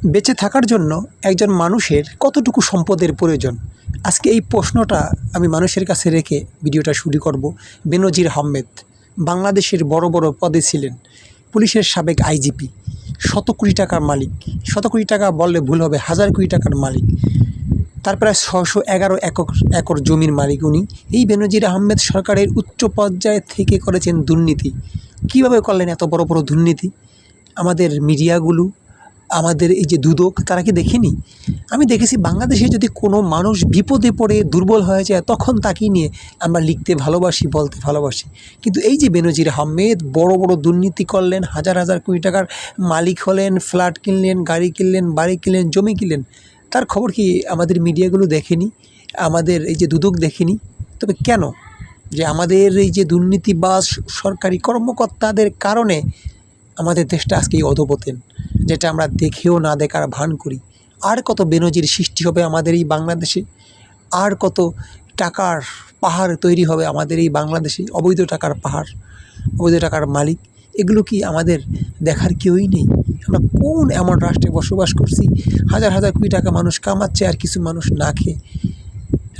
বেঁচে থাকার জন্য একজন মানুষের কতটুকু সম্পদের প্রয়োজন? আজকে এই প্রশ্নটা আমি মানুষের কাছে রেখে ভিডিওটা শুরু করব। বেনজির আহমেদ বাংলাদেশের বড় বড় পদে ছিলেন, পুলিশের সাবেক আইজিপি, শত কোটি টাকার মালিক। শত কোটি টাকা বললে ভুল হবে, হাজার কোটি টাকার মালিক। তার প্রায় 611 একর জমির মালিক উনি। এই বেনজির আহমেদ সরকারের উচ্চ পর্যায়ে থেকে করেছেন দুর্নীতি। কীভাবে করলেন এত বড় বড় দুর্নীতি? আমাদের মিডিয়াগুলো, আমাদের এই যে দুদক, তারা কি দেখেনি? আমি দেখেছি বাংলাদেশে যদি কোনো মানুষ বিপদে পড়ে দুর্বল হয়ে যায় তখন তাকে নিয়ে আমরা লিখতে ভালোবাসি, বলতে ভালোবাসি। কিন্তু এই যে বেনজির আহমেদ বড় বড় দুর্নীতি করলেন, হাজার হাজার কোটি টাকার মালিক হলেন, ফ্ল্যাট কিনলেন, গাড়ি কিনলেন, বাড়ি কিনলেন, জমি কিনলেন, তার খবর কি আমাদের মিডিয়াগুলো দেখেনি? আমাদের এই যে দুদক দেখেনি? তবে কেন যে আমাদের এই যে দুর্নীতিবাজ সরকারি কর্মকর্তাদের কারণে আমাদের দেশটা আজকে এই অধপতন, যেটা আমরা দেখেও না দেখার ভান করি? আর কত বেনজির সৃষ্টি হবে আমাদের এই বাংলাদেশে? আর কত টাকার পাহাড় তৈরি হবে আমাদের এই বাংলাদেশে? অবৈধ টাকার পাহাড়, অবৈধ টাকার মালিক, এগুলো কি আমাদের দেখার কেউই নেই? আমরা কোন এমন রাষ্ট্রে বসবাস করছি? হাজার হাজার কোটি টাকা মানুষ কামাচ্ছে আর কিছু মানুষ না খেয়ে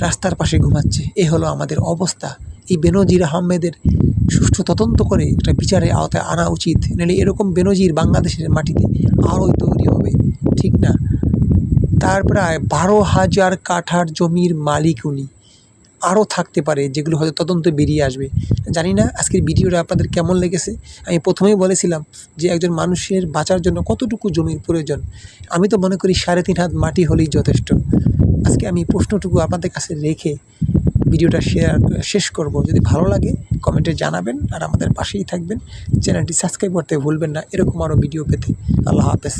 রাস্তার পাশে ঘুমাচ্ছে। এ হলো আমাদের অবস্থা। এই বেনজির আহমেদের সুষ্ঠু তদন্ত করে একটা বিচারের আওতায় আনা উচিত, নাহলে এরকম বেনজির বাংলাদেশের মাটিতে আরোই তৈরি হবে, ঠিক না? তার প্রায় 12,000 কাঠার জমির মালিক উনি। আরও থাকতে পারে যেগুলো হয়তো তদন্ত বেরিয়ে আসবে, জানি না। আজকের ভিডিওটা আপনাদের কেমন লেগেছে? আমি প্রথমেই বলেছিলাম যে একজন মানুষের বাঁচার জন্য কতটুকু জমির প্রয়োজন। আমি তো মনে করি 3.5 হাত মাটি হলেই যথেষ্ট। আজকে আমি প্রশ্নটুকু আপনাদের কাছে রেখে ভিডিওটা শেষ করব। যদি ভালো লাগে কমেন্টে জানাবেন, আর আমাদের পাশেই থাকবেন। চ্যানেলটি সাবস্ক্রাইব করতে ভুলবেন না এরকম আরও ভিডিও পেতে। আল্লাহ হাফেজ।